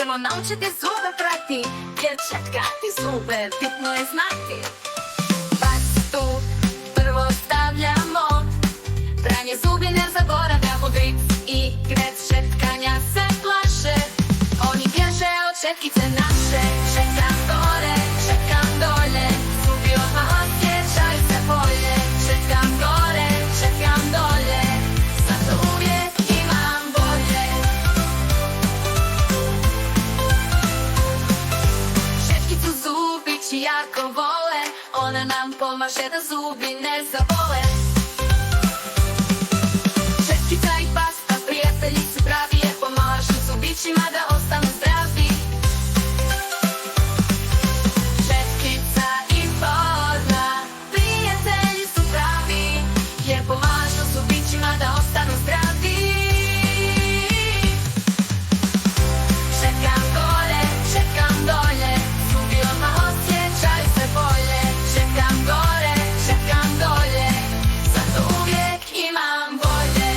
ćemo naučiti zube prati, jer četkati zube bitno je znati. Pastu prvo stavljamo, pranje zubi ne zaboravljamo, gric i grec četkanja se plaše. Oni bježe od četkice naše, čekam gore, čekam dolje, zubi odmah osjećaju se bolje. Čekam gore, čekam dolje, zato uvijek imam bolje. Četkicu zubići jako vole, ona nam pomaže da zubi ne zabole. Četkica i pasta prijatelji su pravi, jer pomažu zubićima da ostanu zdravi. Četkica i voda prijatelji su pravi, jer pomažu zubićima da ostanu zdravi. Čekam gore, čekam dolje, zubi odmah osjećaju se bolje. Čekam gore, čekam dolje, zato uvijek imam bolje.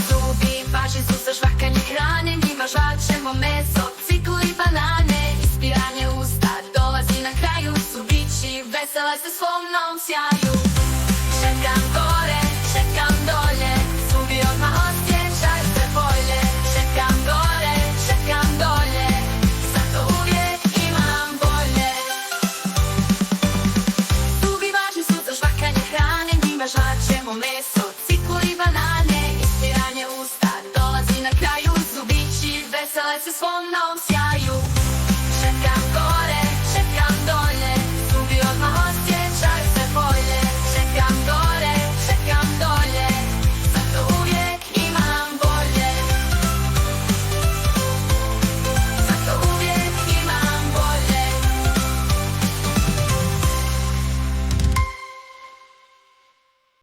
Zubi važni su za žvakanje hrane, njima žvačemo meso, ciklu i banane. Ispiranje usta dolazi na kraju, zubići vesele se svom novom sjaju. Čekam gore, čekam dolje, zubi odmah osjećaju se bolje. Čekam gore, čekam dolje, zato uvijek imam bolje. Zubi važni su za žvakanje hrane, njima žvačemo meso, ciklu i banane. Ispiranje usta dolazi na kraju, zubići vesele se svom novom sjaju.